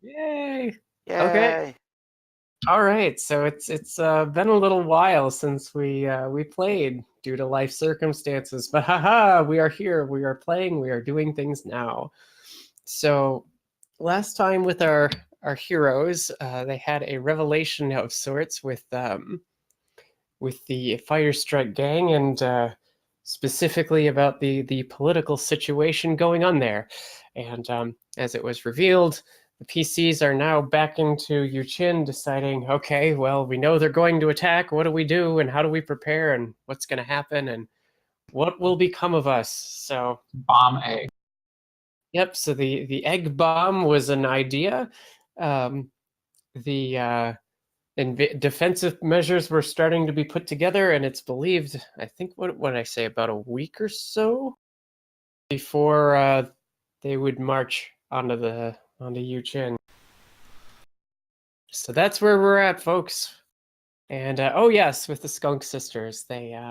Yay! Okay. Yay! All right. So it's been a little while since we played due to life circumstances, but haha, we are here. We are playing. We are doing things now. So last time with our heroes, they had a revelation of sorts with the Fire Strike gang and specifically about the political situation going on there. And as it was revealed, the PCs are now back into Yuchin deciding, okay, well, we know they're going to attack. What do we do? And how do we prepare? And what's going to happen? And what will become of us? So, Bomb egg. yep. So the egg bomb was an idea. Um, the and defensive measures were starting to be put together, and it's believed, I think, what did I say, about a week or so before they would march onto Yuchin. So that's where we're at, folks. And oh yes, with the Skunk Sisters, they're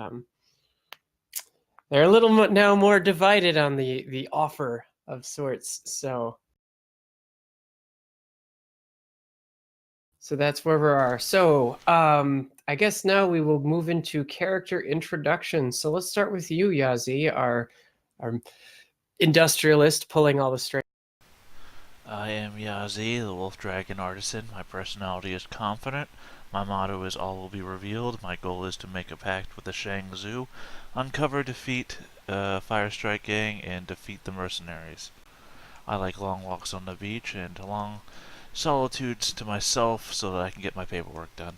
a little now more divided on the offer of sorts. So that's where we are. So I guess now we will move into character introduction. So let's start with you, Yazi, our industrialist pulling all the strings. I am Yazi, the Wolf Dragon Artisan. My personality is confident. My motto is all will be revealed. My goal is to make a pact with the Shang Tzu, uncover, defeat Fire Strike Gang, and defeat the mercenaries. I like long walks on the beach and long solitudes to myself so that I can get my paperwork done.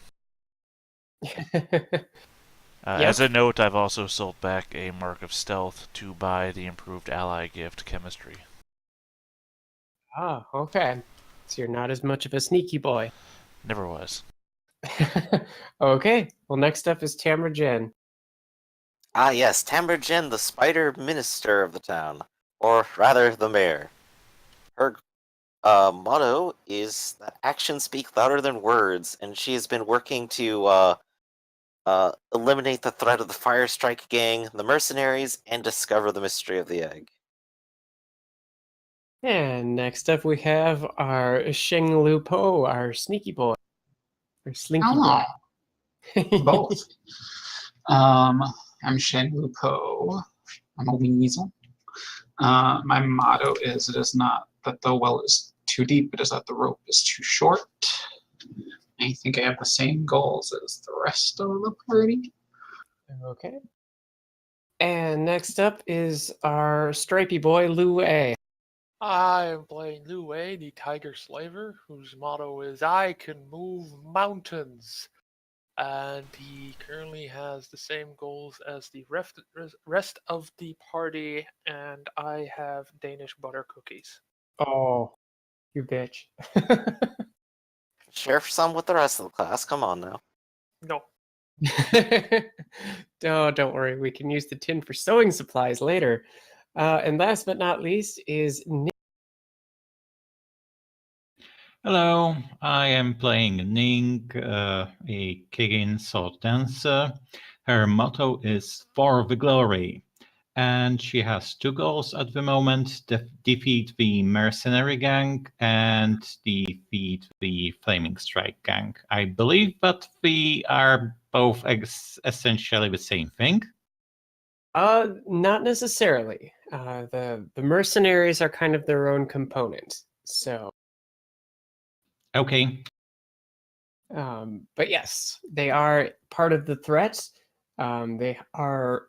As a note, I've also sold back a Mark of Stealth to buy the improved ally gift, Chemistry. Ah, okay. So you're not as much of a sneaky boy. Never was. Okay, well, next up is Tamra Jen. Ah, yes, Tamra the spider minister of the town, or rather, the mayor. Her motto is that actions speak louder than words, and she has been working to eliminate the threat of the Fire Strike Gang, the mercenaries, and discover the mystery of the egg. And next up we have our Sheng Lu Po, our sneaky boy. Or slinky boy. Both. I'm Shen Lupo. I'm a weasel. My motto is, it is not that the well is too deep, it is that the rope is too short. I think I have the same goals as the rest of the party. Okay. And next up is our stripy boy, Lu A. I am playing Liu Wei, the Tiger Slaver, whose motto is I can move mountains. And he currently has the same goals as the rest of the party, and I have Danish butter cookies. Oh, you bitch. Share some with the rest of the class, come on now. No. Oh, don't worry, we can use the tin for sewing supplies later. And last but not least is Nick. Hello, I am playing Ning, a Kirin sword dancer. Her motto is For the Glory, and she has two goals at the moment: defeat the mercenary gang and defeat the flaming strike gang. I believe that they are both essentially the same thing. Not necessarily. The mercenaries are kind of their own component. So okay. But yes, they are part of the threat. They are,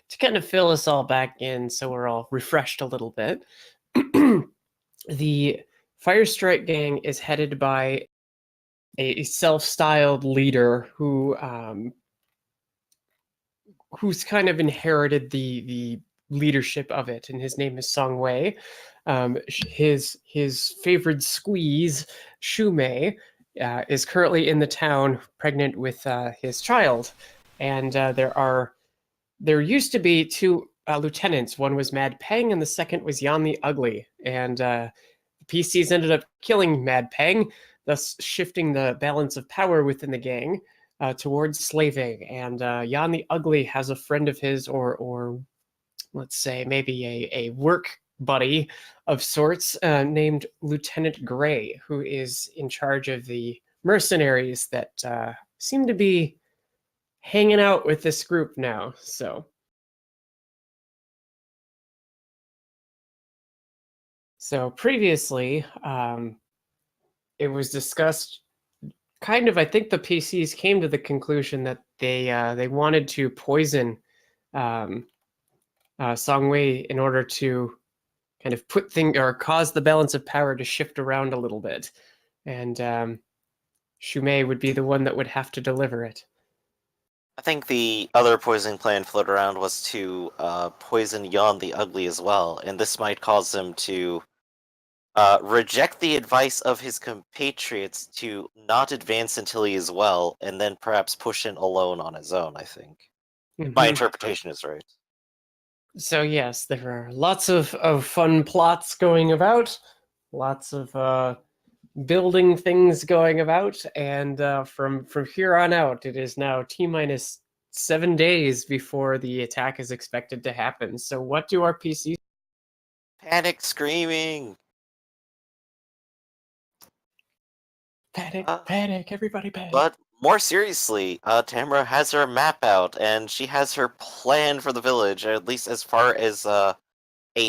to kind of fill us all back in so we're all refreshed a little bit. The Fire Strike Gang is headed by a self-styled leader who's kind of inherited the leadership of it, and his name is Song Wei. His favorite squeeze, Shu Mei, is currently in the town, pregnant with his child, and there used to be two lieutenants. One was Mad Peng, and the second was Yan the Ugly. And the PCs ended up killing Mad Peng, thus shifting the balance of power within the gang towards slaving. And Yan the Ugly has a friend of his, or let's say maybe a work buddy of sorts named Lieutenant Gray, who is in charge of the mercenaries that seem to be hanging out with this group now. So previously, it was discussed. Kind of, I think the PCs came to the conclusion that they wanted to poison Songwei in order to kind of put things or cause the balance of power to shift around a little bit, and Shumei would be the one that would have to deliver it. I think the other poisoning plan floated around was to poison Yon the Ugly as well, and this might cause him to reject the advice of his compatriots to not advance until he is well, and then perhaps push in alone on his own, I think. If my interpretation is right. So yes, there are lots of fun plots going about, lots of building things going about, and from here on out, it is now T-minus 7 days before the attack is expected to happen. So what do our PCs? Panic screaming! Panic, everybody panic. But more seriously, Tamara has her map out, and she has her plan for the village, at least as far as a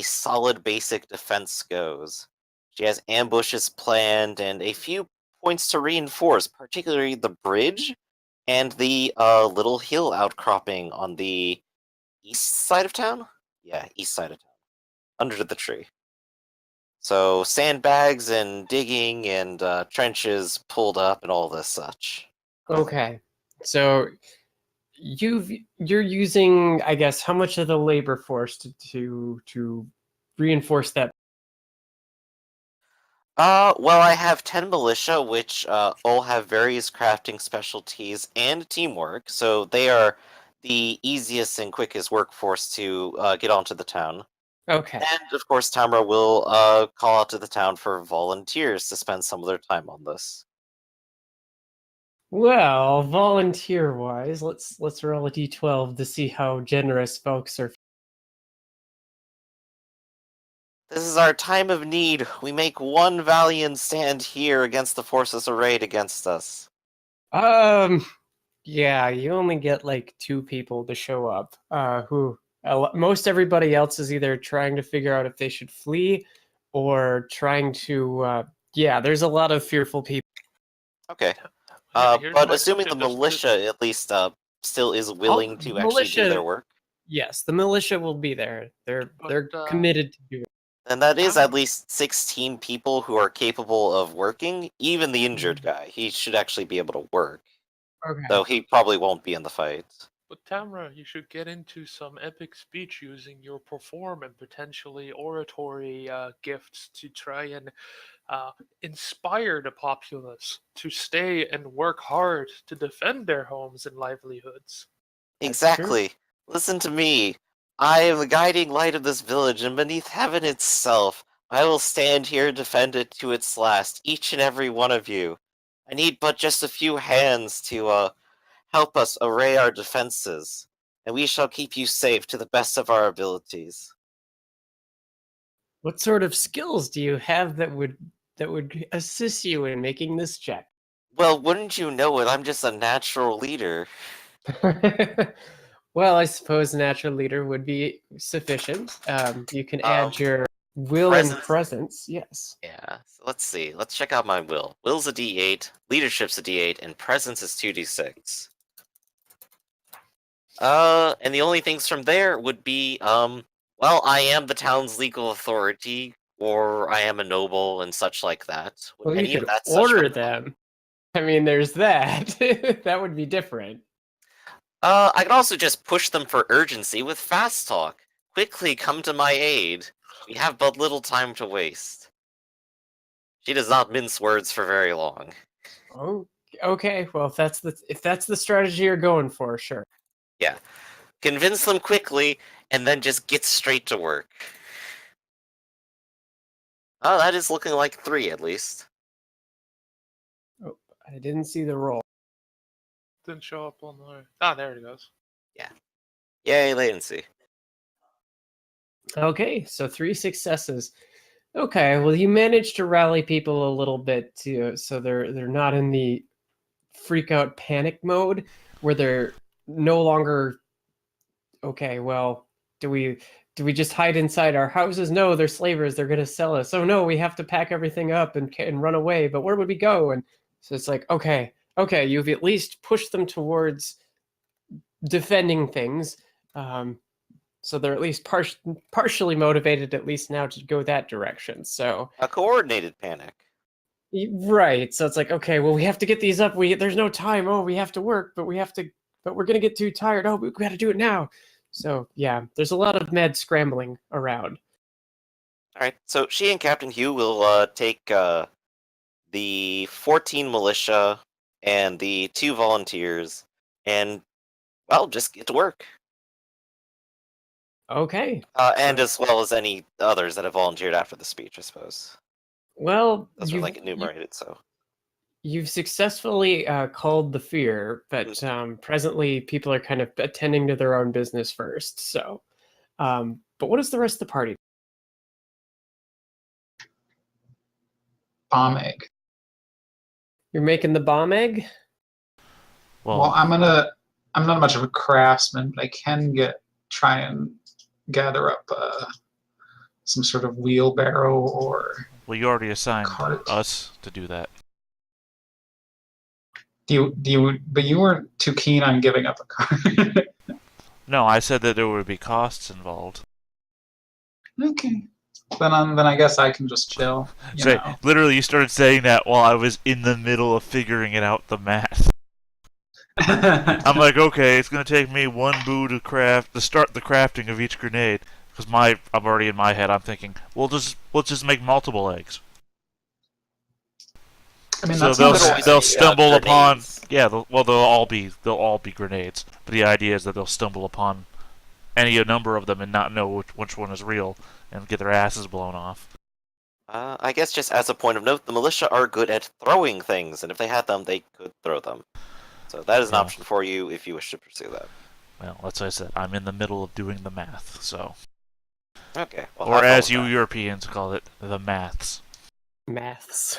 solid basic defense goes. She has ambushes planned and a few points to reinforce, particularly the bridge and the little hill outcropping on the east side of town? Yeah, east side of town. Under the tree. So sandbags and digging and trenches pulled up and all this such. Okay, so you're using, I guess, how much of the labor force to reinforce that? Well, I have 10 militia, which all have various crafting specialties and teamwork, so they are the easiest and quickest workforce to get onto the town. Okay. And of course, Tamara will call out to the town for volunteers to spend some of their time on this. Well, volunteer-wise, let's roll a d12 to see how generous folks are. This is our time of need. We make one valiant stand here against the forces arrayed against us. Yeah, you only get like 2 people to show up. Who most everybody else is either trying to figure out if they should flee or trying to. Yeah, there's a lot of fearful people. Okay. Here's But my assuming the suggestion. militia at least still is willing to actually do their work, Yes, the militia will be there. They're committed to do it. then that is at least 16 people who are capable of working. Even the injured guy, he should actually be able to work. Okay. Though he probably won't be in the fight. But Tamara, you should get into some epic speech using your perform and potentially oratory gifts to try and inspire the populace to stay and work hard to defend their homes and livelihoods. Exactly. Listen to me. I am the guiding light of this village, and beneath heaven itself, I will stand here and defend it to its last, each and every one of you. I need but just a few hands to help us array our defenses, and we shall keep you safe to the best of our abilities. What sort of skills do you have that would assist you in making this check? Well, wouldn't you know it, I'm just a natural leader. Well, I suppose natural leader would be sufficient. You can add your will and presence. Yes. Yeah, so let's see. Let's check out my will. Will's a d8, leadership's a d8, and presence is 2d6. And the only things from there would be, well, I am the town's legal authority, or I am a noble and such like that. Would Well, you any of could that order them. I mean, there's that. That would be different. I could also just push them for urgency with fast talk. Quickly come to my aid. We have but little time to waste. She does not mince words for very long. Oh, okay. Well, if that's the strategy you're going for, sure. Yeah. Convince them quickly, and then just get straight to work. Oh, that is looking like 3 at least. Oh, I didn't see the roll. Didn't show up on the. Ah, there it goes. Yeah. Yay, latency. Okay, so 3 successes. Okay, well, you managed to rally people a little bit to so they're not in the freak out panic mode where they're no longer okay. Well, do we just hide inside our houses? No, they're slavers. They're gonna sell us. Oh no, we have to pack everything up and run away. But where would we go? And so it's like okay, you've at least pushed them towards defending things. So they're at least partially motivated, at least now, to go that direction. So A coordinated panic. right. So it's like, okay, well, we have to get these up. There's no time. Oh, we have to work, but we're gonna get too tired. Oh, we got to do it now. So yeah, there's a lot of mad scrambling around. All right, so she and Captain Hugh will take the 14 militia and the 2 volunteers, and well, just get to work. Okay. And as well as any others that have volunteered after the speech, I suppose. Well, Those are like enumerated, so. you've successfully called the fear, but presently people are kind of attending to their own business first. So, but what is the rest of the party? Bomb egg. You're making the bomb egg? Well, I'm not much of a craftsman, but I can try and gather up some sort of wheelbarrow or Well, you already assigned cart. us to do that. But you weren't too keen on giving up a cart. No, I said that there would be costs involved. Okay. Then I guess I can just chill. You So know. literally, you started saying that while I was in the middle of figuring it out the math. I'm like, okay, it's gonna take me 1 boo to start the crafting of each grenade. Because I'm already in my head. I'm thinking, let's just make multiple eggs. I mean, So that's not bad. they'll stumble upon grenades. they'll all be grenades. But the idea is that they'll stumble upon a number of them and not know which one is real and get their asses blown off. I guess just as a point of note, the militia are good at throwing things, and if they had them, they could throw them. So that is an Yeah. option for you if you wish to pursue that. Well, that's what I said. I'm in the middle of doing the math, so. Okay. Well, Or have fun as with you that. Europeans call it, the maths. Maths.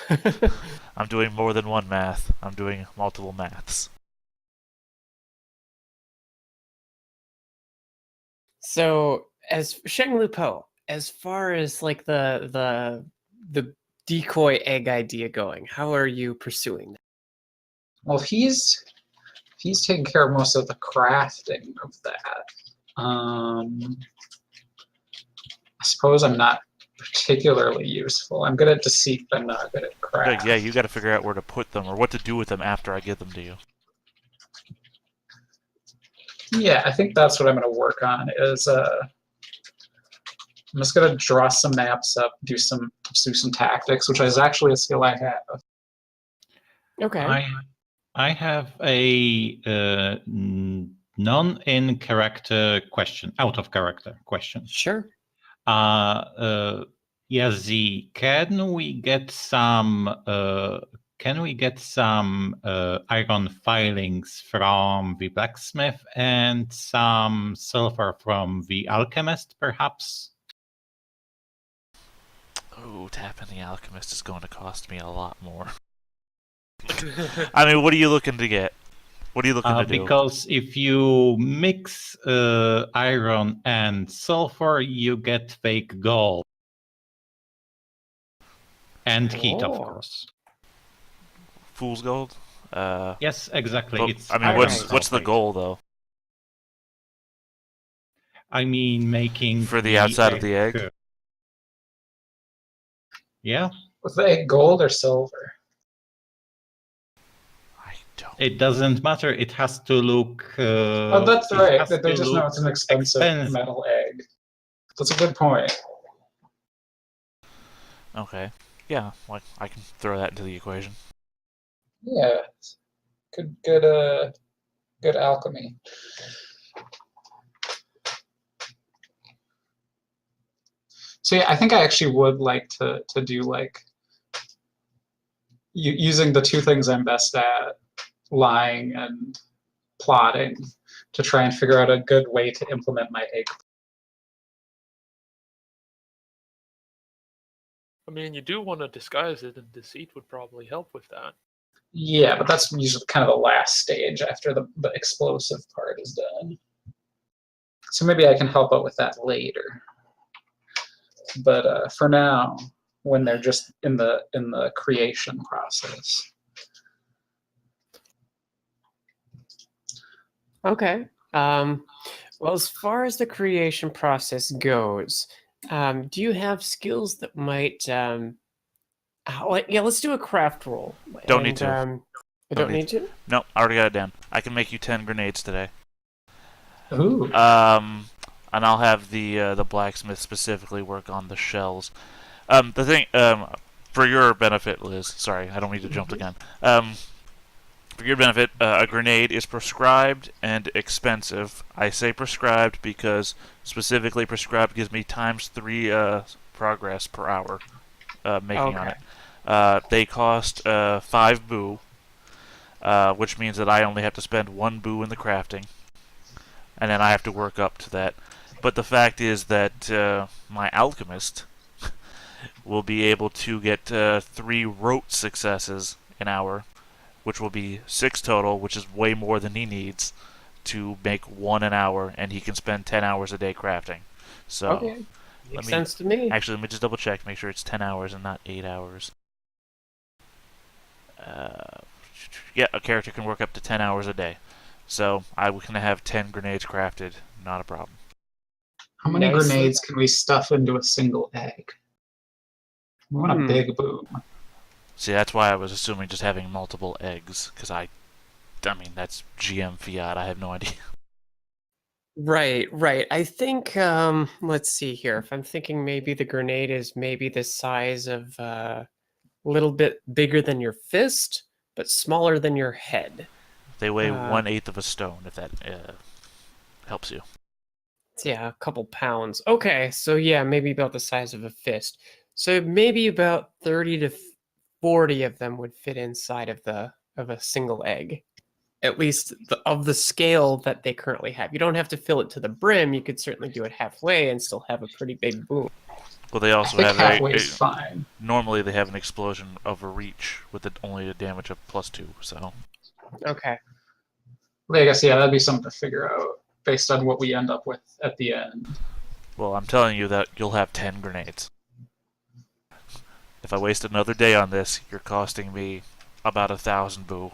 I'm doing more than one math. I'm doing multiple maths. So, as Sheng Lu Po, as far as like the decoy egg idea going, how are you pursuing that? Well, he's taking care of most of the crafting of that. I suppose I'm not particularly useful. I'm good at deceit, but I'm not good at craft. Yeah, you got to figure out where to put them or what to do with them after I give them to you. Yeah, I think that's what I'm going to work on. I'm just going to draw some maps up, do some tactics, which is actually a skill I have. Okay. I have a non-in character question, out of character question. Sure. Yazzie, can we get some iron filings from the blacksmith and some silver from the alchemist, perhaps? Oh, tapping the alchemist is going to cost me a lot more. I mean, what are you looking to get? What are you looking to do? Because if you mix iron and sulfur, you get fake gold. And heat, of Oh. course. Fool's gold? Yes, exactly. But, It's I mean, iron what's the sulfate. goal, though? I mean, making For the outside of the egg? Yeah. Was the egg gold or silver? I don't. It doesn't matter. It has to look. Oh, that's it right. has They to just know look it's an expensive expensive. metal egg. That's a good point. Okay. Yeah, like I can throw that into the equation. Yeah, good alchemy. So yeah, I think I actually would like to do like using the 2 things I'm best at, lying and plotting, to try and figure out a good way to implement my egg I mean, you do want to disguise it, and deceit would probably help with that. Yeah, but that's usually kind of the last stage after the explosive part is done. So maybe I can help out with that later. But for now, when they're just in the creation process. Okay. Well, as far as the creation process goes, do you have skills that might? Yeah, let's do a craft roll. Don't need to. I don't need to. Nope, I already got it down. I can make you 10 grenades today. Ooh. And I'll have the blacksmith specifically work on the shells. The thing, for your benefit, Liz. Sorry, I don't mean to jump the gun. For your benefit, a grenade is prescribed and expensive. I say prescribed because specifically prescribed gives me ×3 progress per hour making on it. They cost 5 boo, which means that I only have to spend 1 boo in the crafting, and then I have to work up to that. But the fact is that my alchemist will be able to get 3 rote successes an hour, which will be 6 total, which is way more than he needs to make 1 an hour, and he can spend 10 hours a day crafting. So, Okay, makes sense to me. Actually, let me just double check, make sure it's 10 hours and not 8 hours. Yeah, a character can work up to 10 hours a day. So, I can have 10 grenades crafted, not a problem. How many Nicely grenades can we stuff into a single egg? We want a big boom. See, that's why I was assuming just having multiple eggs, because I mean, that's GM fiat, I have no idea. Right. I think, let's see here. If I'm thinking maybe the grenade is maybe the size of a little bit bigger than your fist, but smaller than your head. They weigh 1/8 of a stone, if that helps you. Yeah, a couple pounds. Okay, so yeah, maybe about the size of a fist. So maybe about 30 to 40 of them would fit inside of a single egg. At least of the scale that they currently have. You don't have to fill it to the brim. You could certainly do it halfway and still have a pretty big boom. Well, they also I think have halfway is fine. Normally, they have an explosion of a reach with only a damage of +2. So. Okay. Well, I guess yeah, that'd be something to figure out based on what we end up with at the end. Well, I'm telling you that you'll have 10 grenades. If I waste another day on this, you're costing me about 1,000 boo.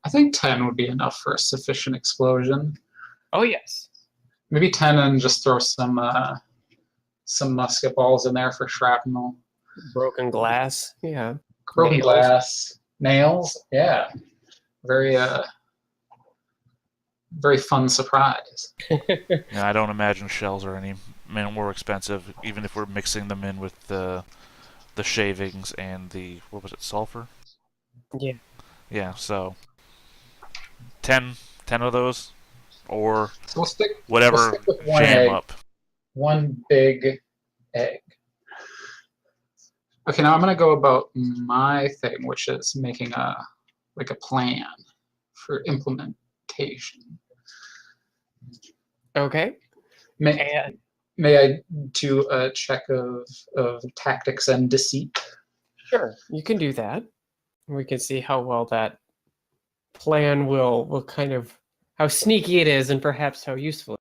I think 10 would be enough for a sufficient explosion. Oh yes. Maybe 10 and just throw some musket balls in there for shrapnel. Broken glass. Yeah. Broken Nails. glass. Nails. Yeah. Very very fun surprise. Yeah, I don't imagine shells are any more expensive, even if we're mixing them in with the shavings and the, what was it, sulfur? Yeah. Yeah, so 10 of those, or So we'll whatever, stick with one jam egg. up. One big egg. Okay, now I'm going to go about my thing, which is making a plan for implementation. Okay. May I do a check of tactics and deceit? Sure, you can do that. We can see how well that plan will kind of, how sneaky it is and perhaps how useful.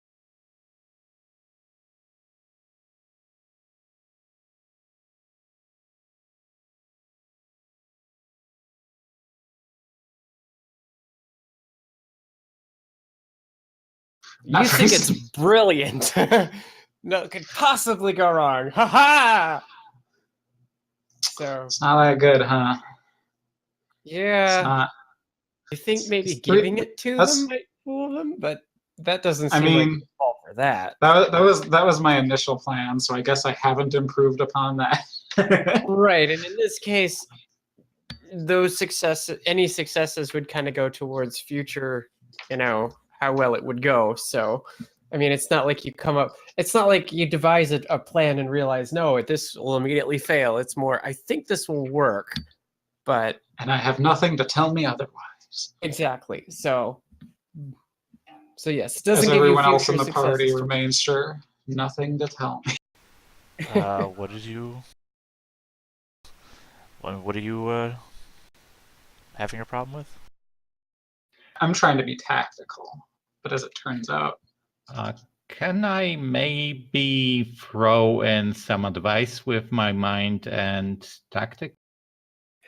You think it's brilliant. No, could possibly go wrong. Ha ha! So it's not that good, huh? yeah, It's not. I think maybe it's giving it to that's- them might fool them, but that doesn't I seem like mean, a fault for that. that was my initial plan, so I guess I haven't improved upon that. Right, and in this case, those any successes would kind of go towards future, how well it would go. So, I mean, it's not like it's not like you devise a plan and realize, no, this will immediately fail. It's more, I think this will work, but. And I have nothing to tell me otherwise. Exactly. So yes, it doesn't As give everyone you else in future the party successes. remains sure, nothing to tell me. What did you... What are you having a problem with? I'm trying to be tactical, but as it turns out, Can I maybe throw in some advice with my mind and tactic?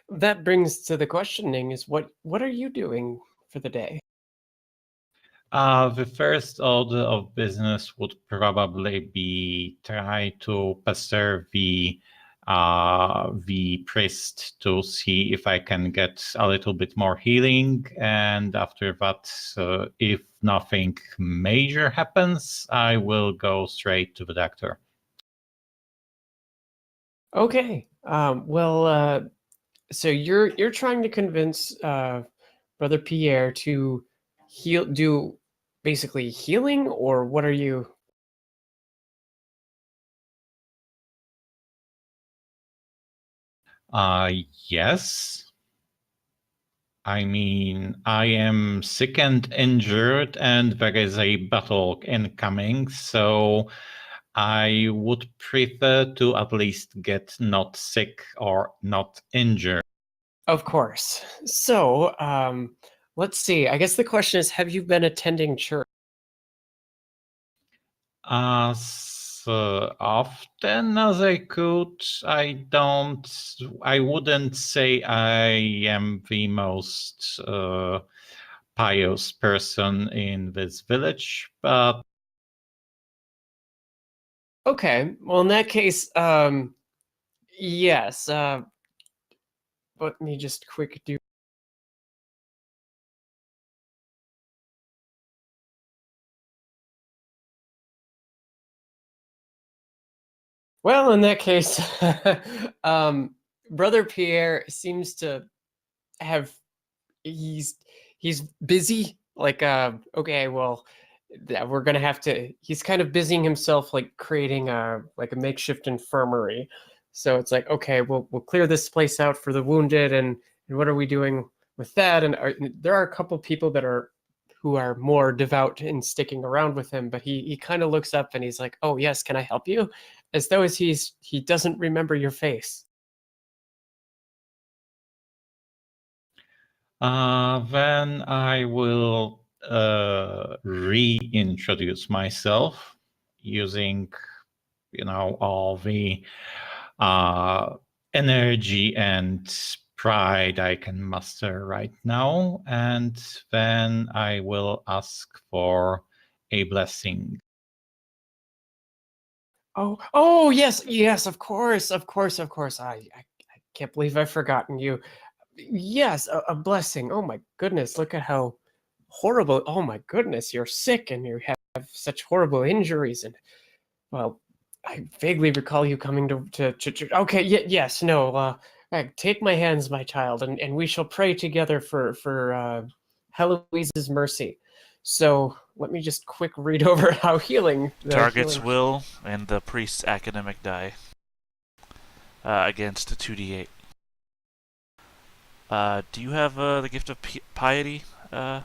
That brings to the questioning is what are you doing for the day? The first order of business would probably be try to pester the priest to see if I can get a little bit more healing, and after that, if nothing major happens, I will go straight to the doctor. Okay. So you're trying to convince Brother Pierre to do basically healing, or what are you? Yes. I mean, I am sick and injured, and there is a battle incoming, so I would prefer to at least get not sick or not injured. Of course. So, let's see. I guess the question is, have you been attending church? As often as I could, I wouldn't say I am the most pious person in this village, but Okay. Well, in that case, yes. Let me just quick do. Well, in that case, Brother Pierre seems to have he's busy. Like, okay, well, we're gonna have to. He's kind of busying himself, like creating a makeshift infirmary. So it's like, okay, we'll clear this place out for the wounded, and what are we doing with that? And there are a couple people who are more devout in sticking around with him, but he kind of looks up and he's like, oh yes, can I help you? As though he doesn't remember your face. Then I will reintroduce myself using, all the uh, energy and pride I can muster right now, and then I will ask for a blessing. Oh yes, of course, of course, of course. I can't believe I've forgotten you. Yes, a blessing. Oh my goodness, look at how horrible. Oh my goodness, you're sick and you have such horrible injuries. And well, I vaguely recall you coming to church. Okay, yes, no. Take my hands, my child, and we shall pray together for Heloise's mercy. So let me just quick read over how Target's healing. will and the priest's academic die against 2d8. Do you have the gift of piety,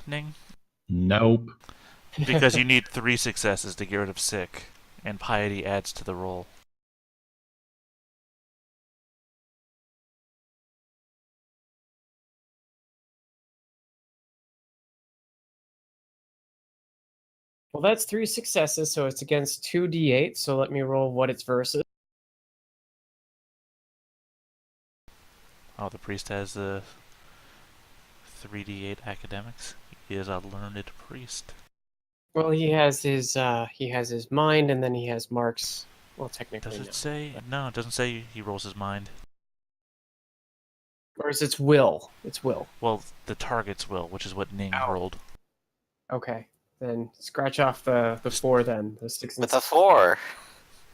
Ning? Nope. Because you need 3 successes to get rid of sick, and piety adds to the roll. Well, that's 3 successes, so it's against 2d8. So let me roll what it's versus. Oh, the priest has the 3d8 academics. He is a learned priest. Well, he has his mind, and then he has marks. Well, technically, Does it no. say? No, it doesn't say he rolls his mind. Or is it's will? It's will. Well, the target's will, which is what Ning rolled. Okay, then scratch off the 4. Then the 6 and With a 4.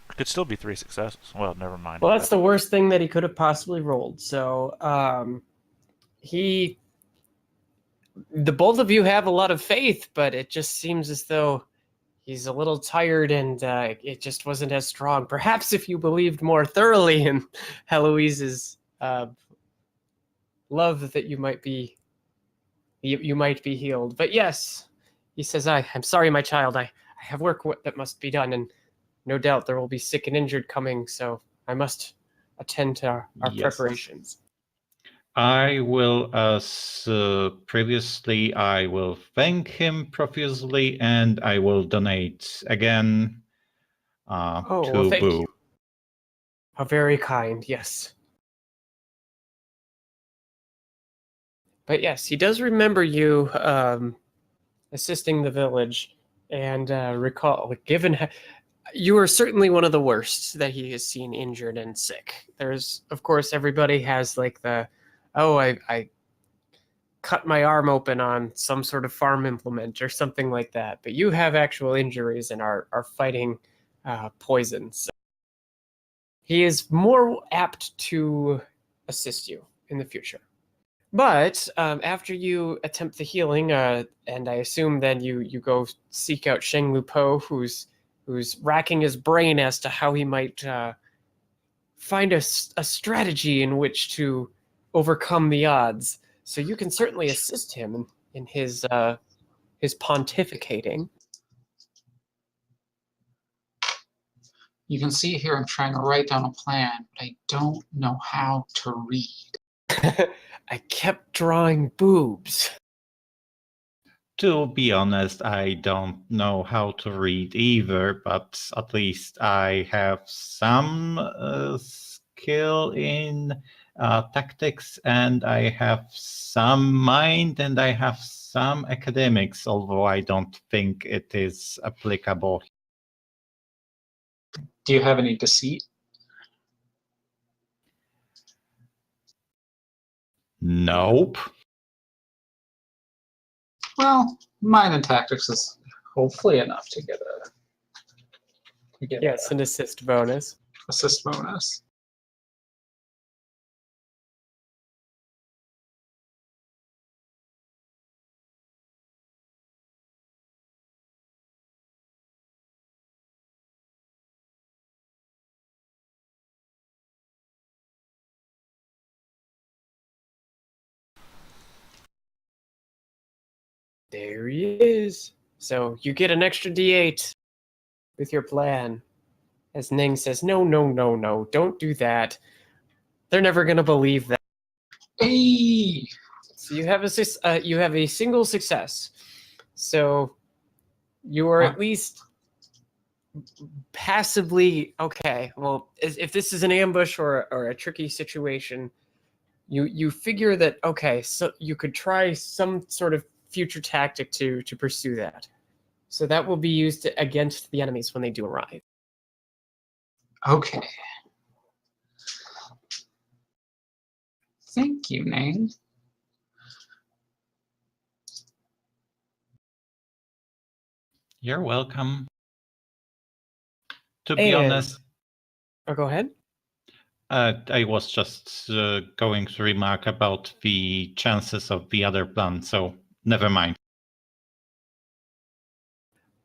It could still be 3 successes. Well, never mind. Well, that's the worst thing that he could have possibly rolled. So, the both of you have a lot of faith, but it just seems as though he's a little tired and it just wasn't as strong. Perhaps if you believed more thoroughly in Heloise's love, that you might be healed. But yes, he says, I'm sorry, my child. I have work that must be done, and no doubt there will be sick and injured coming, so I must attend to our Yes. preparations. I will, as previously, I will thank him profusely, and I will donate again Oh, well, to thank Boo. you. How very kind, yes. But yes, he does remember you assisting the village, and recall, given you are certainly one of the worst that he has seen injured and sick. There's, of course, everybody has like the, oh, I cut my arm open on some sort of farm implement or something like that. But you have actual injuries and are fighting poison. So he is more apt to assist you in the future. But after you attempt the healing, and I assume then you go seek out Sheng Lupo, who's racking his brain as to how he might find a strategy in which to overcome the odds. So you can certainly assist him in his pontificating. You can see here I'm trying to write down a plan, but I don't know how to read. I kept drawing boobs. To be honest, I don't know how to read either, but at least I have some skill in tactics, and I have some mind, and I have some academics, although I don't think it is applicable. Do you have any deceit? Nope. Well, mind and tactics is hopefully enough to get Yes, an assist bonus. assist bonus. There he is. So you get an extra D8 with your plan. As Ning says, no, no, no, no, don't do that. They're never going to believe that. Hey! So you have a single success. So you are at least passively okay. Well, if this is an ambush or a tricky situation, you figure that okay, so you could try some sort of future tactic to pursue that. So that will be used against the enemies when they do arrive. Okay. Thank you, Nang. You're welcome. To be And- honest, Oh, go ahead. I was just going to remark about the chances of the other plan, so never mind.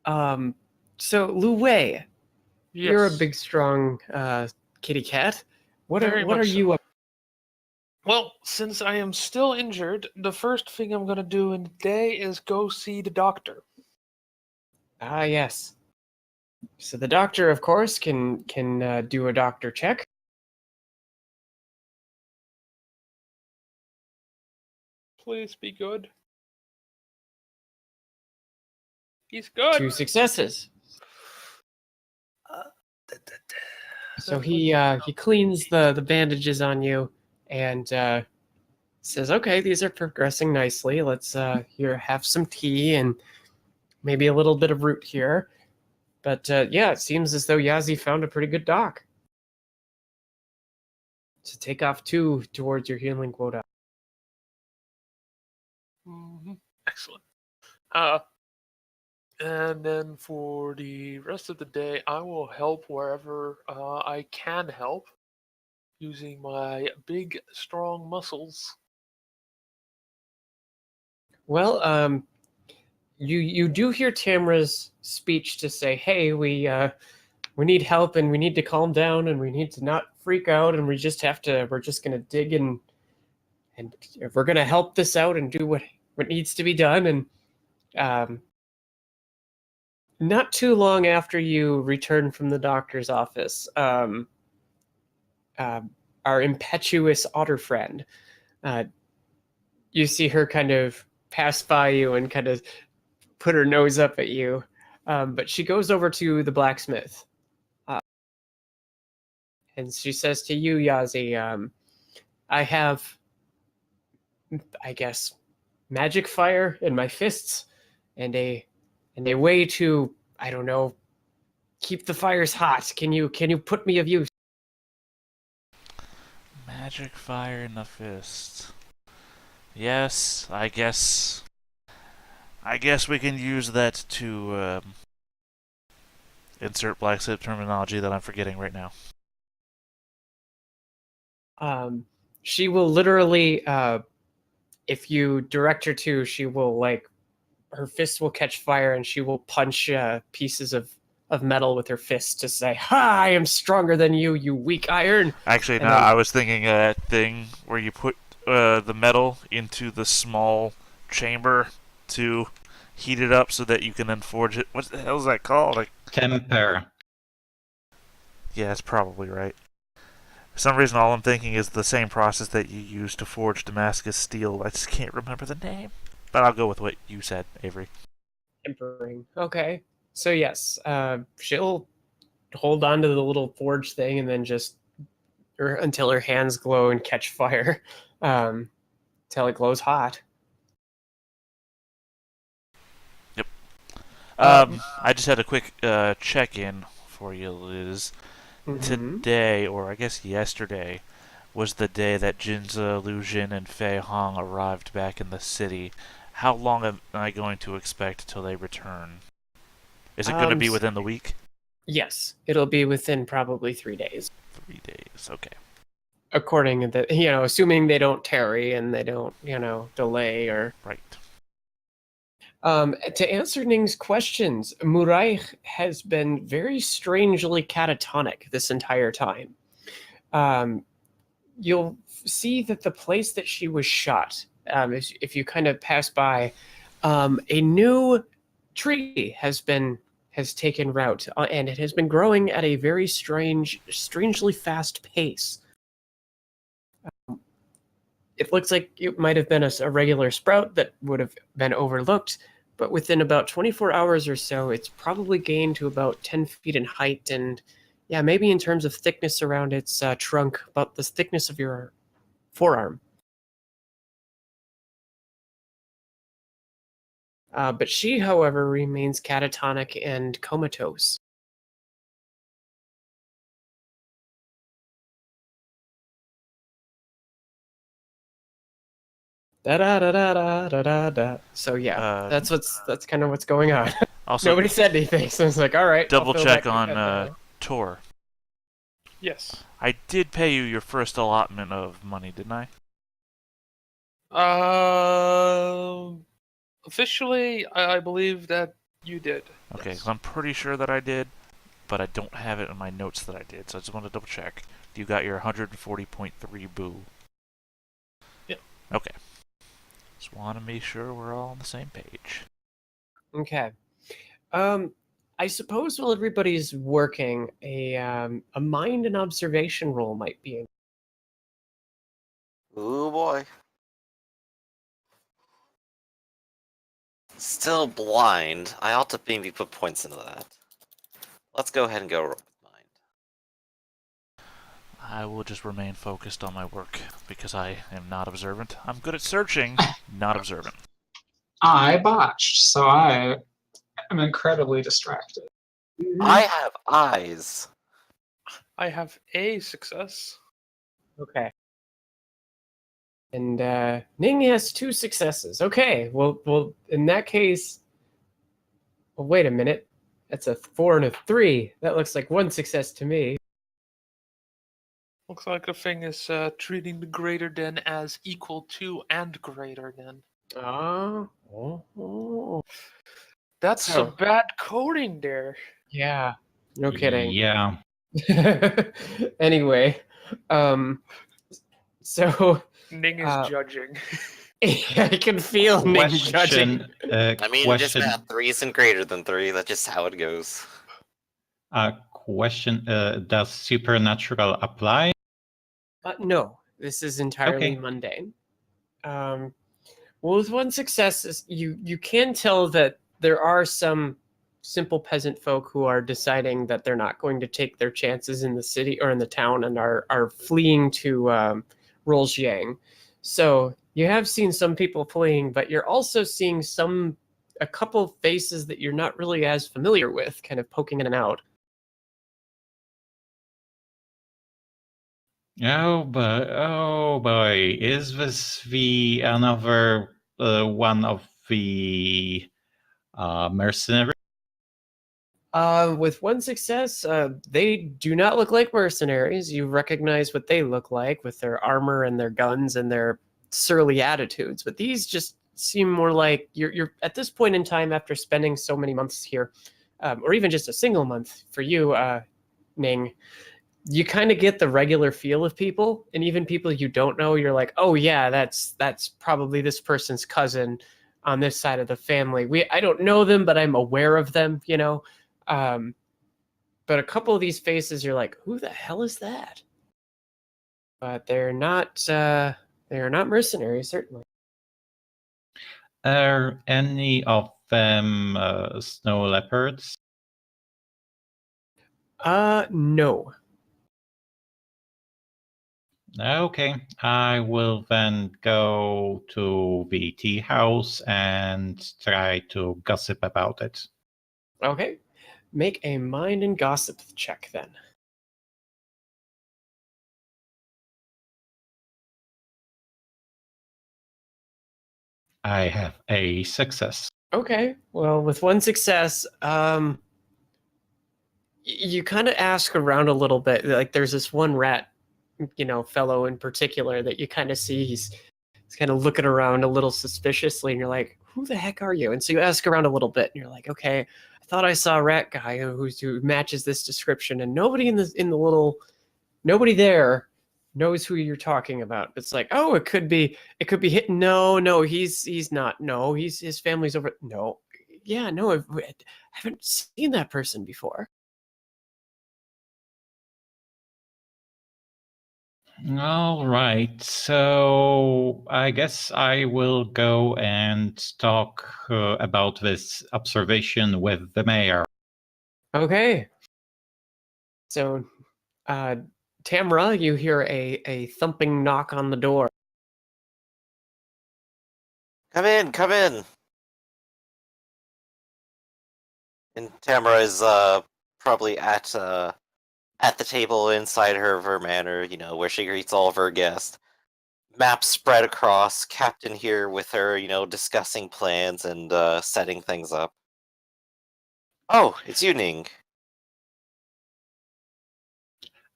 So Lu Wei, Yes. you're a big, strong kitty cat. What Very are much so. you up? Well, since I am still injured, the first thing I'm going to do in the day is go see the doctor. Ah, yes. So the doctor, of course, can do a doctor check. Please be good. He's good. 2 successes. So he cleans the bandages on you and says, "Okay, these are progressing nicely. Let's here have some tea and maybe a little bit of root here." But yeah, it seems as though Yazi found a pretty good doc. So take off 2 towards your healing quota. Excellent. And then for the rest of the day, I will help wherever I can help using my big, strong muscles. Well, you do hear Tamra's speech to say, "Hey, we need help and we need to calm down and we need to not freak out and we're just gonna dig and we're gonna help this out and do what needs to be done." And not too long after you return from the doctor's office, our impetuous otter friend You see her kind of pass by you and kind of put her nose up at you. But she goes over to the blacksmith. And she says to you, Yazi, I have, I guess, magic fire in my fists and a way to, I don't know, keep the fires hot. Can you put me of use? Magic fire in the fist. Yes, I guess we can use that to insert blacksmith terminology that I'm forgetting right now. She will literally, if you direct her to, she will her fist will catch fire and she will punch pieces of metal with her fist to say, "Ha! I am stronger than you, you weak iron." Actually, no, then, I was thinking that thing where you put the metal into the small chamber to heat it up so that you can then forge it. What the hell is that called? Temper. Yeah, that's probably right. For some reason, all I'm thinking is the same process that you use to forge Damascus steel. I just can't remember the name. But I'll go with what you said, Avery. Tempering. Okay. So yes, she'll hold on to the little forge thing and then just until her hands glow and catch fire, till it glows hot. Yep. I just had a quick check-in for you, Liz. Today, or I guess yesterday, was the day that Jinza, Liu Jin, and Fei Hong arrived back in the city. How long am I going to expect till they return? Is it going to be within the week? Yes, it'll be within probably 3 days. 3 days, okay. According to assuming they don't tarry and they don't, delay or... Right. To answer Ning's questions, Murai has been very strangely catatonic this entire time. You'll see that the place that she was shot, if you kind of pass by, a new tree has taken root, and it has been growing at a very strangely fast pace. It looks like it might have been a regular sprout that would have been overlooked, but within about 24 hours or so, it's probably gained to about 10 feet in height, and yeah, maybe in terms of thickness around its trunk, about the thickness of your forearm. But she, however, remains catatonic and comatose. Da da da da da da da. So yeah, that's kind of what's going on. Also, nobody said anything, so it's like, all right. Double check on Tor. Yes. I did pay you your first allotment of money, didn't I? Officially, I believe that you did. Okay, yes. so I'm pretty sure that I did, but I don't have it in my notes that I did, so I just want to double check. You got your 140.3 boo. Yep. Okay. Just want to make sure we're all on the same page. Okay. I suppose while everybody's working, a mind and observation roll might be. Ooh boy. Still blind. I ought to maybe put points into that. Let's go ahead and go with mind. I will just remain focused on my work because I am not observant. I'm good at searching, not observant. I botched, so I am incredibly distracted. I have eyes. I have a success. Okay. And Ning has 2 successes. Okay, well, in that case, well, wait a minute. That's a 4 and a 3. That looks like 1 success to me. Looks like the thing is treating the greater than as equal to and greater than. Oh. That's So- some bad coding there. Yeah, no kidding. Yeah. Anyway, so Ning is judging. I can feel Ning judging. I mean, just Question. math. 3 isn't greater than 3. That's just how it goes. Question. Does supernatural apply? No, this is entirely Okay. mundane. Well, with one success, you can tell that there are some simple peasant folk who are deciding that they're not going to take their chances in the city or in the town and are fleeing to Roljiang. So you have seen some people fleeing, but you're also seeing a couple faces that you're not really as familiar with, kind of poking in and out. Oh boy, is this the another one of the mercenaries? With one success, they do not look like mercenaries. You recognize what they look like with their armor and their guns and their surly attitudes. But these just seem more like you're at this point in time after spending so many months here, or even just a single month for you, Ning. You kind of get the regular feel of people, and even people you don't know. You're like, oh yeah, that's probably this person's cousin on this side of the family. I don't know them, but I'm aware of them. Um, but a couple of these faces, you're like, who the hell is that? But they're not. They are not mercenaries, certainly. Are any of them snow leopards? No. Okay, I will then go to the tea house and try to gossip about it. Okay. Make a mind and gossip check then. I have a success. Okay. Well, with one success, you kind of ask around a little bit. Like, there's this one rat, fellow in particular that you kind of see. He's kind of looking around a little suspiciously, and you're like, "Who the heck are you?" And so you ask around a little bit, and you're like, "Okay, I thought I saw a rat guy who matches this description, and nobody there knows who you're talking about." It's like, "Oh, it could be hitting. No, he's not. No, his family's over. No, yeah, no, I haven't seen that person before." All right, so I guess I will go and talk about this observation with the mayor. Okay. So, Tamra, you hear a thumping knock on the door. Come in, come in. And Tamara is probably at the table inside her manor, where she greets all of her guests. Maps spread across, Captain here with her, discussing plans and setting things up. Oh, it's you, Ning.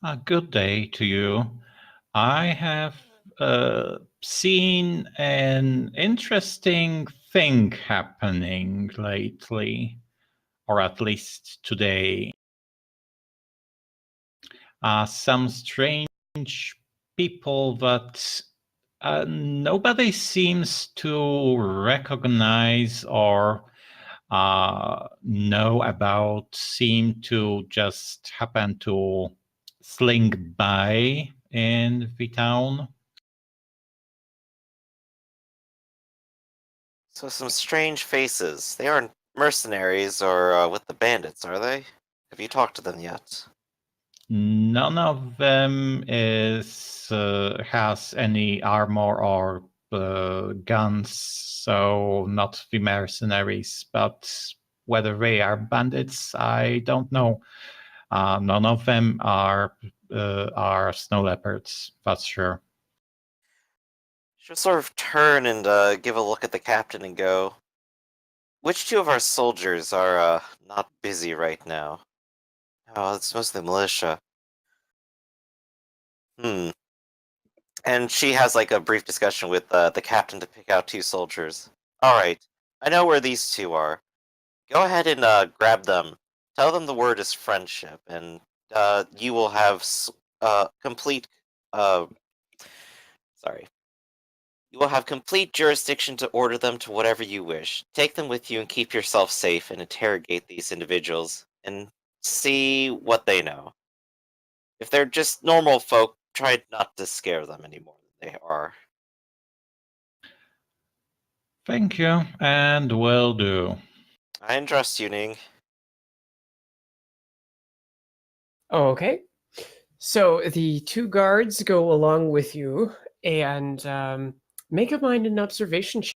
A good day to you. I have seen an interesting thing happening lately, or at least today. Some strange people that nobody seems to recognize or know about seem to just happen to sling by in the town. So some strange faces. They aren't mercenaries or with the bandits, are they? Have you talked to them yet? None of them has any armor or guns, so not the mercenaries. But whether they are bandits, I don't know. None of them are snow leopards. That's sure. She'll sort of turn and give a look at the captain and go, "Which two of our soldiers are not busy right now?" "Oh, it's mostly militia." "Hmm." And she has like a brief discussion with the captain to pick out two soldiers. "Alright, I know where these two are. Go ahead and grab them. Tell them the word is friendship, and you will have complete. Uh, sorry. You will have complete jurisdiction to order them to whatever you wish. Take them with you and keep yourself safe and interrogate these individuals and see what they know. If they're just normal folk, try not to scare them any more than they are." Thank you, and will do. I entrust you, Ning. Okay. So the two guards go along with you and make a mind and observation check.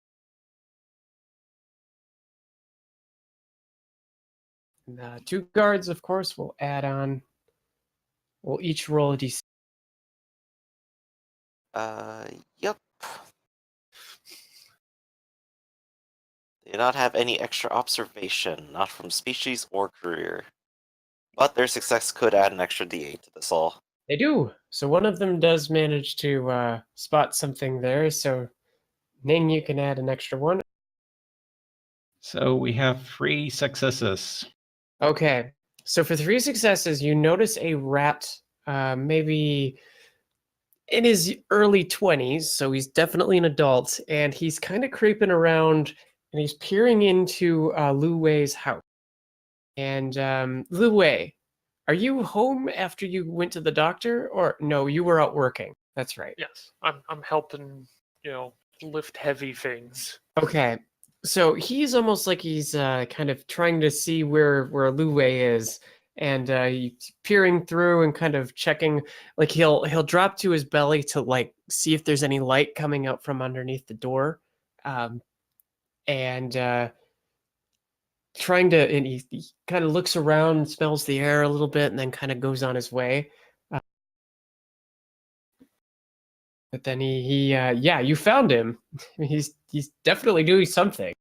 The two guards, of course, will add on. We'll each roll a d6. Yep. They do not have any extra observation, not from species or career. But their success could add an extra d8 to this all. They do. So one of them does manage to spot something there. So Ning, you can add an extra one. So we have 3 successes. Okay. So for 3 successes, you notice a rat, maybe in his early 20s. So he's definitely an adult, and he's kind of creeping around, and he's peering into Lu Wei's house. And Lu Wei, are you home after you went to the doctor, or no? You were out working. That's right. Yes, I'm helping, lift heavy things. Okay. So he's almost like he's kind of trying to see where Lu Wei is, and he's peering through and kind of checking. Like he'll drop to his belly to like see if there's any light coming out from underneath the door, and trying to. And he kind of looks around, smells the air a little bit, and then kind of goes on his way. But then yeah, you found him. He's definitely doing something.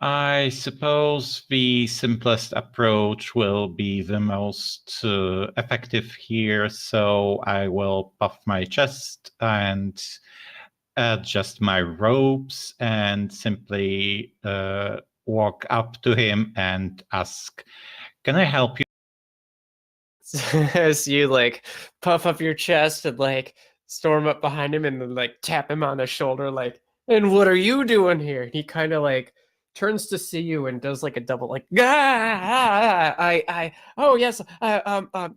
I suppose the simplest approach will be the most effective here, so I will puff my chest and adjust my ropes and simply walk up to him and ask, "Can I help you?" As you like puff up your chest and like storm up behind him and then, like tap him on the shoulder, like, and what are you doing here? And he kind of like turns to see you and does like a double like oh yes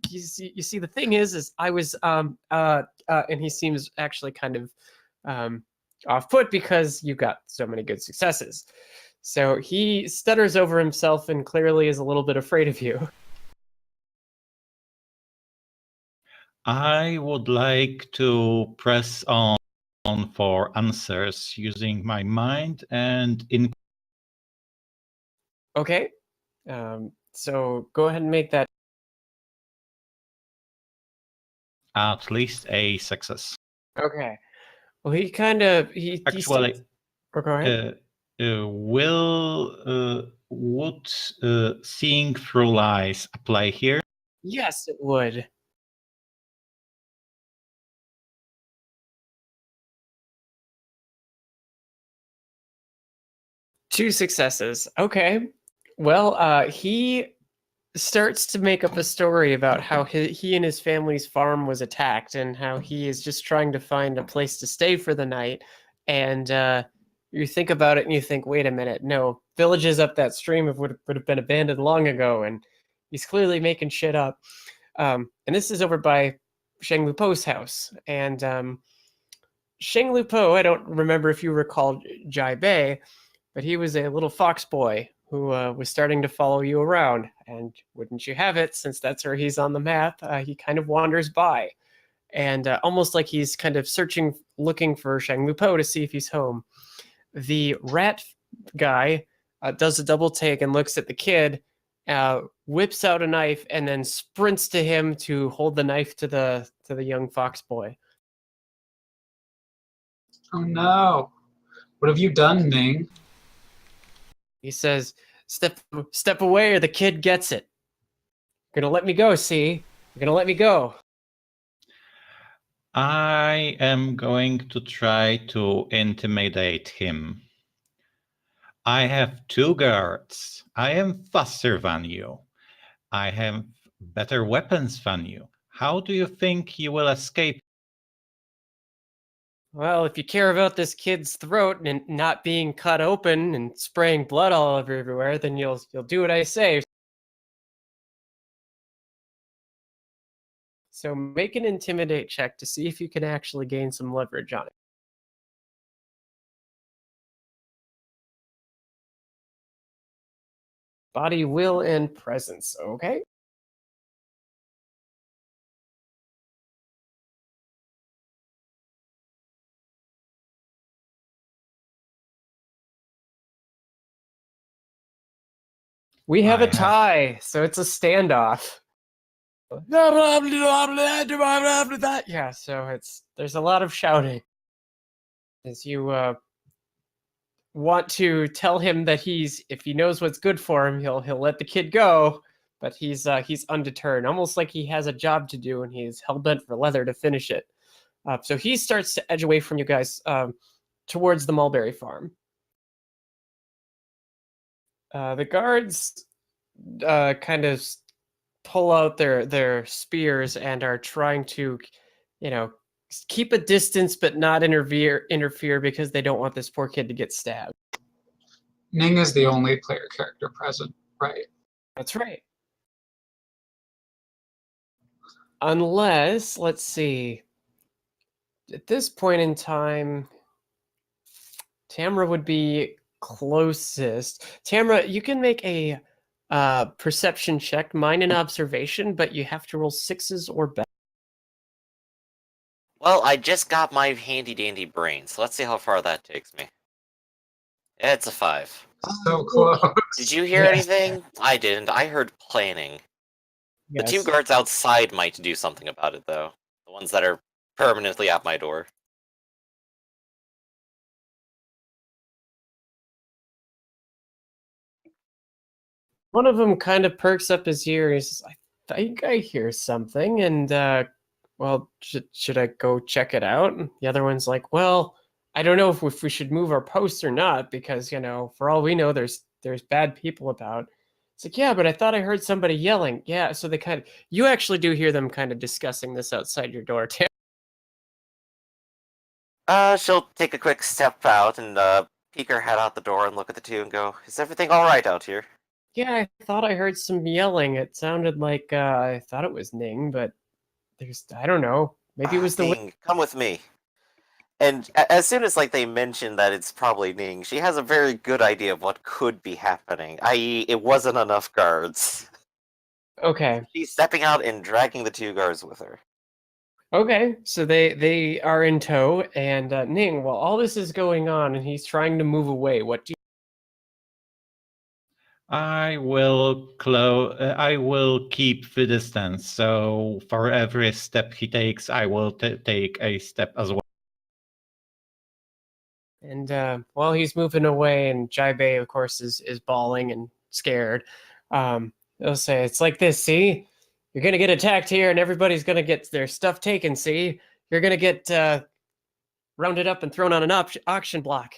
you see the thing is I was and he seems actually kind of off put because you got so many good successes. So he stutters over himself and clearly is a little bit afraid of you. I would like to press on for answers using my mind and in. Okay. So go ahead and make that. At least a success. Okay. Well, he kind of Actually, go ahead. would seeing through lies apply here? Yes, it would. Two successes. Okay. Well, he starts to make up a story about how he and his family's farm was attacked and how he is just trying to find a place to stay for the night. And you think about it and you think, wait a minute, no, villages up that stream would have been abandoned long ago, and he's clearly making shit up. And this is over by Sheng Lupo's house. And Sheng Lupo, I don't remember if you recall Jai Bei, but he was a little fox boy who was starting to follow you around. And wouldn't you have it, since that's where he's on the map, he kind of wanders by. And almost like he's kind of looking for Shang Lupo to see if he's home. The rat guy does a double take and looks at the kid, whips out a knife, and then sprints to him to hold the knife to the young fox boy. Oh no. What have you done, Ning? He says, step away or the kid gets it. You're gonna let me go, see? You're gonna let me go. I am going to try to intimidate him. I have 2 guards. I am faster than you. I have better weapons than you. How do you think you will escape? Well, if you care about this kid's throat and not being cut open and spraying blood all over everywhere, then you'll do what I say. So make an intimidate check to see if you can actually gain some leverage on it. Body, will, and presence. Okay. We have a tie, so it's a standoff. Yeah, so there's a lot of shouting as you want to tell him that if he knows what's good for him, he'll let the kid go, but he's undeterred, almost like he has a job to do and he's hell bent for leather to finish it. So he starts to edge away from you guys towards the mulberry farm. The guards kind of pull out their spears and are trying to, keep a distance but not interfere because they don't want this poor kid to get stabbed. Ning is the only player character present, right? That's right. Unless, let's see, at this point in time, Tamra would be closest. Tamra, you can make a perception check, mind and observation, but you have to roll 6s or better. Well, I just got my handy-dandy brain, so let's see how far that takes me. It's a 5. So close. Did you hear anything? I didn't. I heard planning. The 2 guards outside might do something about it, though. The ones that are permanently at my door. One of them kind of perks up his ear. He says, I think I hear something, and well, should I go check it out? And the other one's like, well, I don't know if we should move our posts or not, because, for all we know, there's bad people about. It's like, yeah, but I thought I heard somebody yelling. Yeah, so you actually do hear them kind of discussing this outside your door, too. She'll take a quick step out and, peek her head out the door and look at the 2 and go, is everything alright out here? Yeah, I thought I heard some yelling. It sounded like, I thought it was Ning, but I don't know. Maybe it was the Ning, come with me. And as soon as, they mention that it's probably Ning, she has a very good idea of what could be happening, i.e. it wasn't enough guards. Okay. She's stepping out and dragging the 2 guards with her. Okay, so they are in tow, and Ning, while all this is going on and he's trying to move away, what do you... I will keep the distance. So for every step he takes, I will take a step as well. And while he's moving away, and Jaibe, of course, is bawling and scared, they'll say, it's like this, see? You're going to get attacked here, and everybody's going to get their stuff taken, see? You're going to get rounded up and thrown on an auction block.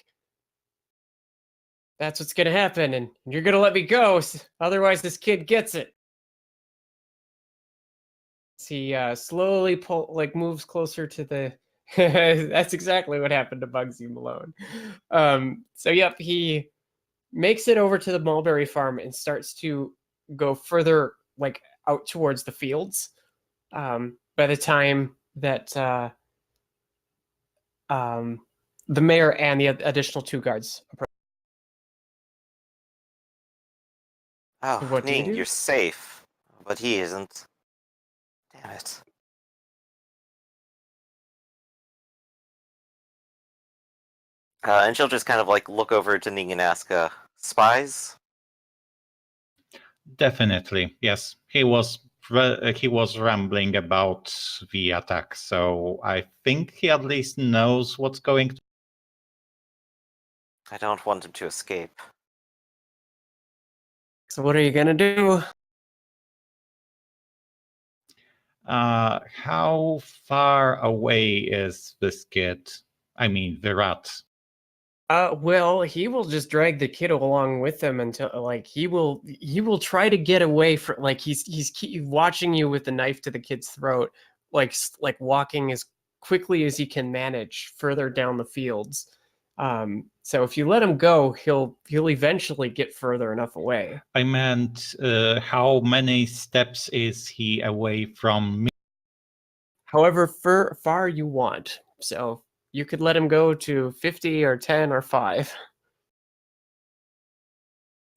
That's what's going to happen, and you're going to let me go, otherwise this kid gets it. He slowly moves closer to the... That's exactly what happened to Bugsy Malone. So, yep, he makes it over to the mulberry farm and starts to go further, out towards the fields. By the time that the mayor and the additional 2 guards approach. Oh, Ning, you're safe. But he isn't. Damn it. And she'll just kind of look over to Ning and ask, spies? Definitely, yes. He was rambling about the attack, so I think he at least knows what's going to... I don't want him to escape. So what are you gonna do? How far away is this kid? I mean, the rat. Well, he will just drag the kid along with him until he will try to get away from he's watching you with the knife to the kid's throat, walking as quickly as he can manage further down the fields. So if you let him go, he'll eventually get further enough away. I meant, how many steps is he away from me? However far you want. So you could let him go to 50 or 10 or 5.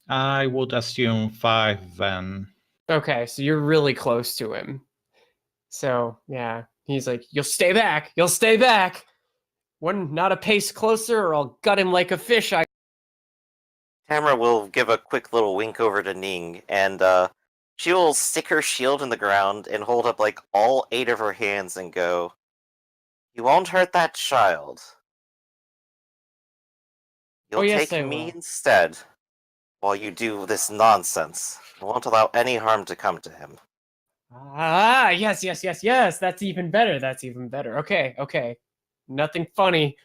I would assume 5 then. Okay, so you're really close to him. So yeah, he's like, "You'll stay back. You'll stay back. One not a pace closer, or I'll gut him like a fish." Tamara will give a quick little wink over to Ning, and she will stick her shield in the ground and hold up like all 8 of her hands and go, "You won't hurt that child. You'll Yes, take I me will. instead while you do this nonsense. I won't allow any harm to come to him." Ah, yes, yes, yes, yes. That's even better. That's even better. Okay, okay. Nothing funny.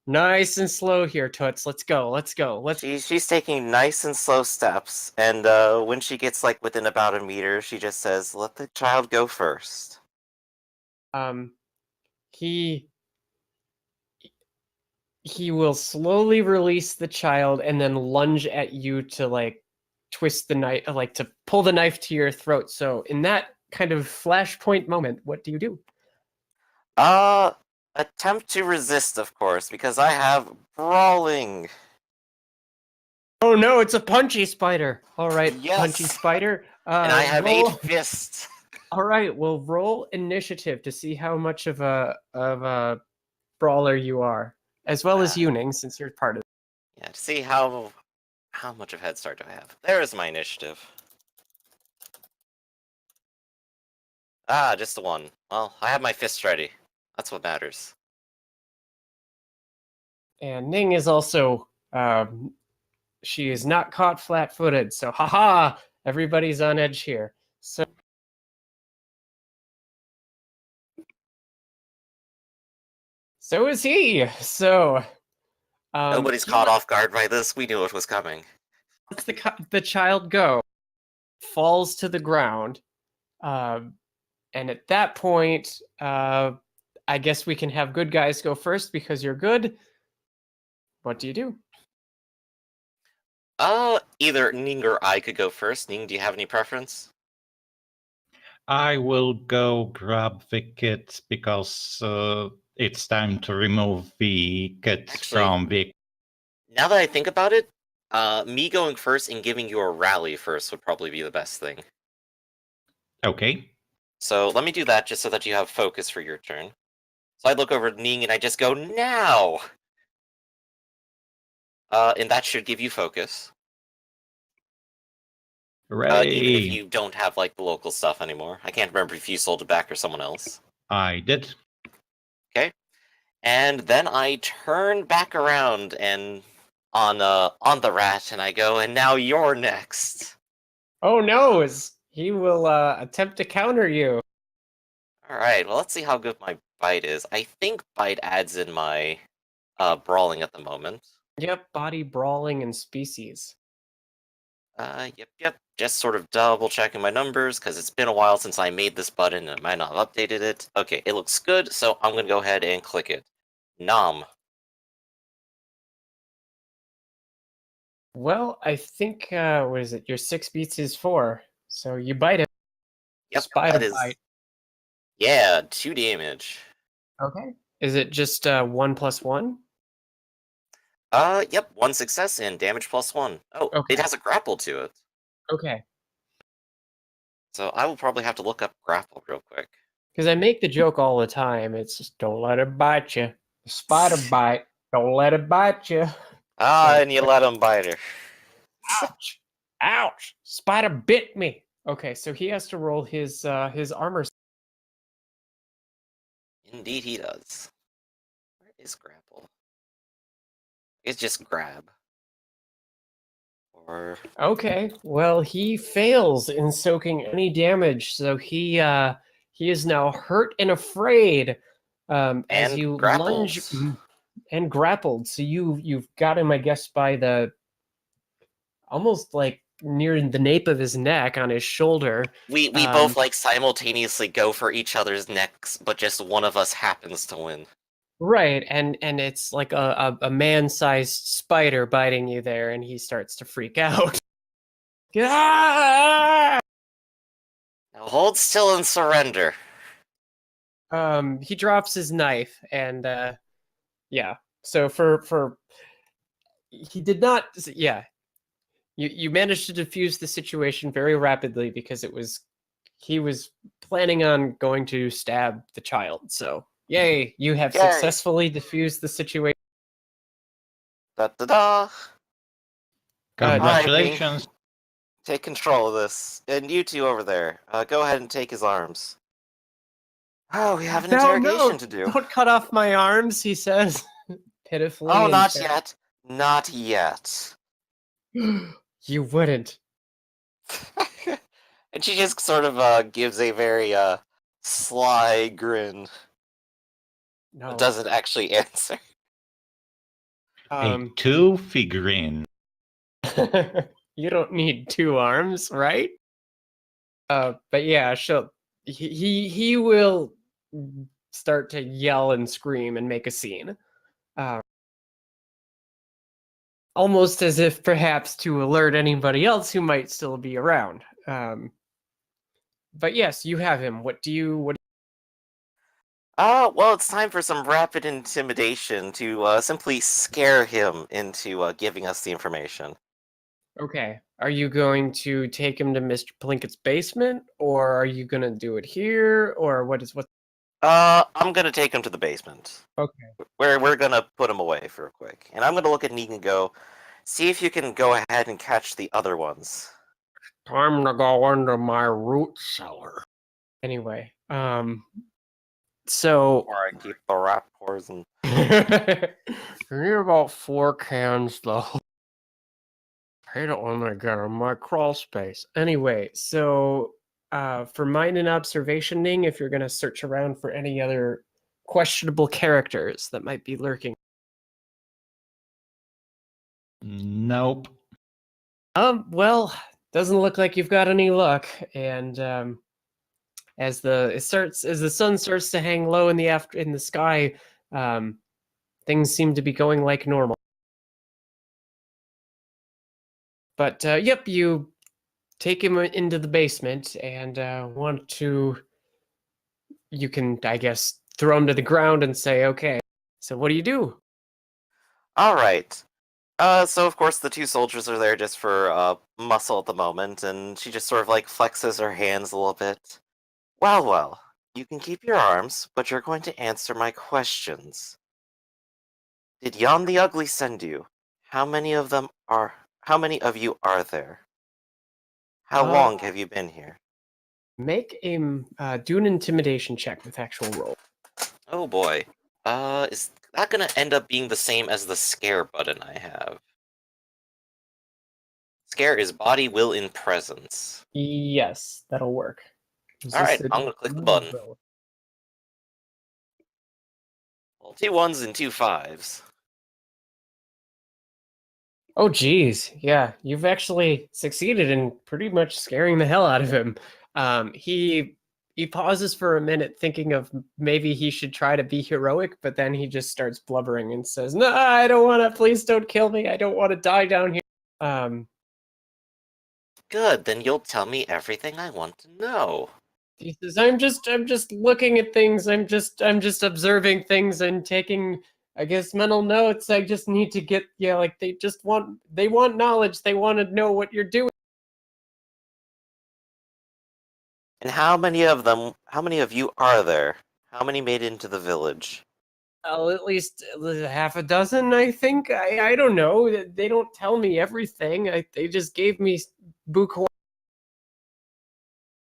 Nice and slow here, Toots. Let's go. Let's go. She's taking nice and slow steps, and when she gets like within about a meter, she just says, "Let the child go first." He will slowly release the child and then lunge at you to like twist the knife, like to pull the knife to your throat. So in that kind of flashpoint moment, what do you do? Attempt to resist, of course, because I have brawling. Oh no, it's a punchy spider. All right, punchy Yes, spider. and I have Roll. 8 fists. All right, well, roll initiative to see how much of a brawler you are, as well as Yuning, since you're part of it. Yeah, to see how much of head start do I have. There is my initiative. Ah, just the 1. Well, I have my fists ready. That's what matters. And Ning is also she is not caught flat-footed, so haha, everybody's on edge here. So is he. So Nobody's he caught off guard by this. We knew it was coming. lets the child go, falls to the ground, and at that point, I guess we can have good guys go first because you're good. What do you do? Either Ning or I could go first. Ning, do you have any preference? I will go grab the kit because it's time to remove the kit Actually, from the. now that I think about it, me going first and giving you a rally first would probably be the best thing. Okay. So let me do that just so that you have focus for your turn. So I look over at Ning and I just go, "Now!" And that should give you focus. Even if Hooray! you don't have, like, the local stuff anymore. I can't remember if you sold it back or someone else. I did. Okay. And then I turn back around and on the rat and I go, "And now you're next." Oh no, he will attempt to counter you. Alright, well let's see how good my bite is. I think bite adds in my brawling at the moment. Yep, body brawling and species. Yep. Just sort of double checking my numbers because it's been a while since I made this button and I might not have updated it. Okay, it looks good, so I'm gonna go ahead and click it. Nom. Well, I think what is it? Your 6 beats is 4, so you bite it. Yep, Spider that is. bite. Yeah, 2 damage. Okay. Is it just 1 plus 1? Yep, 1 success and damage +1. Oh, Okay. it has a grapple to it. Okay. So I will probably have to look up grapple real quick. Because I make the joke all the time. It's just don't let it bite you. Spider bite. Don't let it bite you. And you let him bite her. Ouch! Ouch! Spider bit me. Okay, so he has to roll his armor. Indeed he does. Where is grapple? It's just grab. Or Okay, well he fails in soaking any damage, so he is now hurt and afraid. As and you grapples. lunge and grappled. So you've got him, I guess, by the almost like near the nape of his neck on his shoulder. We both like simultaneously go for each other's necks, but just one of us happens to win. Right, and it's like a man-sized spider biting you there, and he starts to freak out. Ah! Now hold still and surrender. He drops his knife, and yeah. So for he did not, yeah. You managed to defuse the situation very rapidly because he was planning on going to stab the child. So, yay, you have Yay. successfully diffused the situation. Da da da. Congratulations. Take control of this. And you two over there, go ahead and take his arms. Oh, we have an interrogation to do. Don't cut off my arms, he says pitifully. Oh, and not says, yet. Not yet. You wouldn't. And she just sort of gives a very sly grin. No. But doesn't actually answer. A 2 figurine. You don't need 2 arms, right? But yeah, he will start to yell and scream and make a scene. Almost as if perhaps to alert anybody else who might still be around. But yes, you have him. What Well, it's time for some rapid intimidation to simply scare him into giving us the information. Okay. Are you going to take him to Mr. Plinkett's basement, or are you gonna do it here, or what? I'm gonna take him to the basement. Okay. We're gonna put him away for a quick. And I'm gonna look at Neek and go, see if you can go ahead and catch the other ones. Time to go into my root cellar. Anyway, so Or I keep the rat poison. you need about 4 cans though. I hate it when they get in my crawl space. Anyway, so for mind and observationing, if you're gonna search around for any other questionable characters that might be lurking. Nope. Well, doesn't look like you've got any luck, and as the sun starts to hang low in the sky, things seem to be going like normal. But yep, you take him into the basement and you can, I guess, throw him to the ground and say, okay, so what do you do? Alright. So of course the 2 soldiers are there just for muscle at the moment, and she just sort of like flexes her hands a little bit. Well, you can keep your arms, but you're going to answer my questions. Did Yon the Ugly send you? How many of you are there? How long have you been here? Make do an intimidation check with actual roll. Oh boy. Is that gonna end up being the same as the scare button I have? Scare is body, will, in presence. Yes, that'll work. Alright, I'm gonna click the button. Well, 2 1s and 2 5s. Oh, geez. Yeah, you've actually succeeded in pretty much scaring the hell out of him. He pauses for a minute, thinking of maybe he should try to be heroic, but then he just starts blubbering and says, "No, I don't want to. Please don't kill me. I don't want to die down here." Good, then you'll tell me everything I want to know. He says, "I'm just looking at things. I'm just observing things and taking, I guess, mental notes. I just need to get, like they want knowledge. They want to know what you're doing." And how many of you are there? How many made it into the village? Oh, at least half a dozen, I think. I don't know. They don't tell me everything. They just gave me book.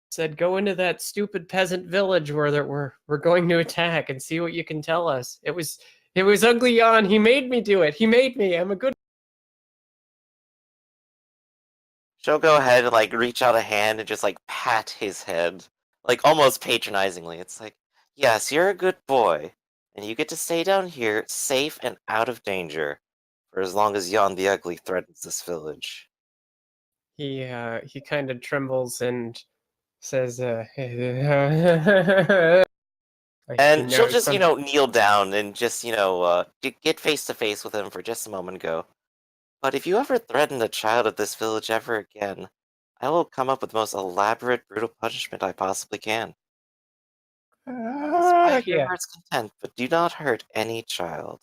Said go into that stupid peasant village where we're going to attack and see what you can tell us. It was Ugly Jan. He made me do it. He made me. I'm a good. She'll go ahead and like reach out a hand and just like pat his head, like almost patronizingly. It's like, yes, you're a good boy, and you get to stay down here, safe and out of danger, for as long as Yon the Ugly threatens this village. He kind of trembles and says, And she'll just, kneel down and just, get face to face with him for just a moment and go, but if you ever threaten a child of this village ever again, I will come up with the most elaborate, brutal punishment I possibly can. Despite your yeah. heart's content, but do not hurt any child.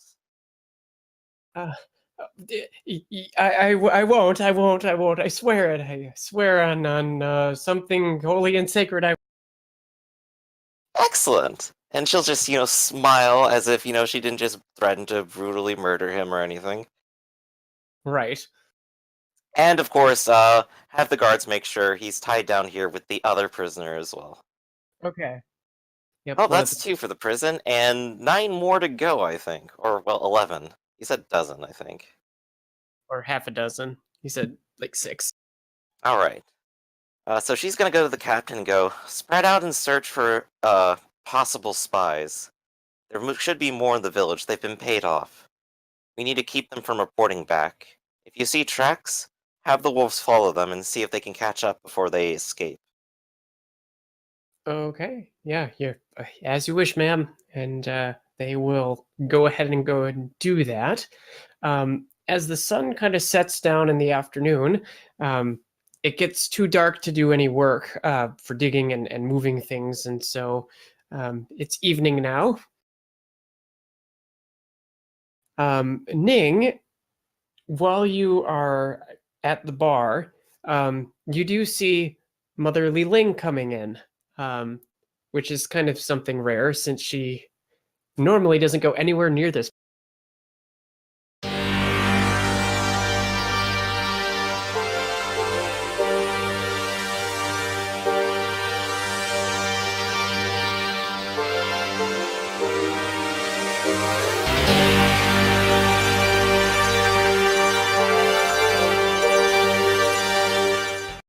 I won't. I swear it. I swear on something holy and sacred. Excellent. And she'll just, smile as if, she didn't just threaten to brutally murder him or anything. Right. And of course, have the guards make sure he's tied down here with the other prisoner as well. Okay. Yep. Oh, that's 2 for the prison, and 9 more to go, I think. Or, well, 11. He said dozen, I think. Or half a dozen. He said like 6. Alright. So she's gonna go to the captain and go, spread out and search for, possible spies. There should be more in the village. They've been paid off. We need to keep them from reporting back. If you see tracks, have the wolves follow them and see if they can catch up before they escape. Okay. Yeah. You're as you wish, ma'am. And they will go ahead and do that. As the sun kind of sets down in the afternoon, it gets too dark to do any work for digging and moving things, and so it's evening now. Ning, while you are at the bar, you do see Mother Li Ling coming in, which is kind of something rare since she normally doesn't go anywhere near this